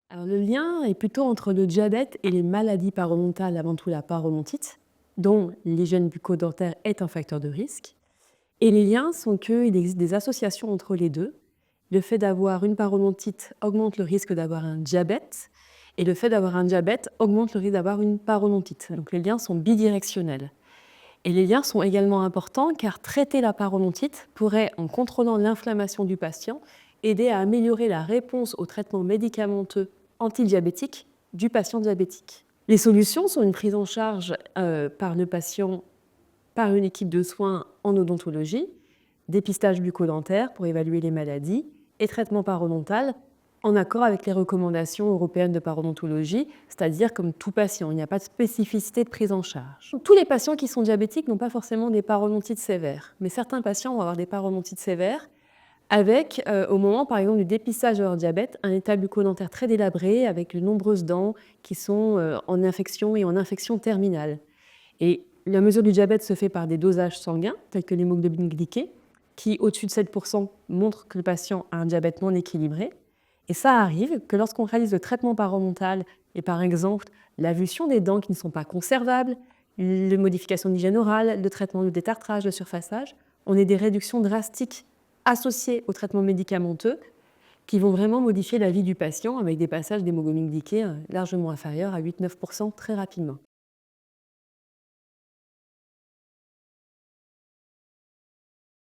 Alors, le lien est plutôt entre le diabète et les maladies parodontales, avant tout la parodontite, dont l'hygiène bucco-dentaire est un facteur de risque. Et les liens sont qu'il existe des associations entre les deux. Le fait d'avoir une parodontite augmente le risque d'avoir un diabète, et le fait d'avoir un diabète augmente le risque d'avoir une parodontite. Donc les liens sont bidirectionnels. Et les liens sont également importants car traiter la parodontite pourrait, en contrôlant l'inflammation du patient, aider à améliorer la réponse au traitement médicamenteux antidiabétique du patient diabétique. Les solutions sont une prise en charge par le patient par une équipe de soins en odontologie, dépistage bucco-dentaire pour évaluer les maladies et traitement parodontal en accord avec les recommandations européennes de parodontologie, c'est-à-dire comme tout patient, il n'y a pas de spécificité de prise en charge. Tous les patients qui sont diabétiques n'ont pas forcément des parodontites sévères, mais certains patients vont avoir des parodontites sévères avec, au moment par exemple du dépistage de leur diabète, un état bucco-dentaire très délabré avec de nombreuses dents qui sont en infection et en infection terminale. Et la mesure du diabète se fait par des dosages sanguins, tels que l'hémoglobine glyquée, qui, au-dessus de 7%, montrent que le patient a un diabète non équilibré. Et ça arrive que lorsqu'on réalise le traitement parodontal, et par exemple l'avulsion des dents qui ne sont pas conservables, les modifications d'hygiène orale, le traitement de détartrage, de surfaçage, on ait des réductions drastiques associées au traitement médicamenteux qui vont vraiment modifier la vie du patient avec des passages d'hémoglobine glyquée largement inférieurs à 8-9% très rapidement.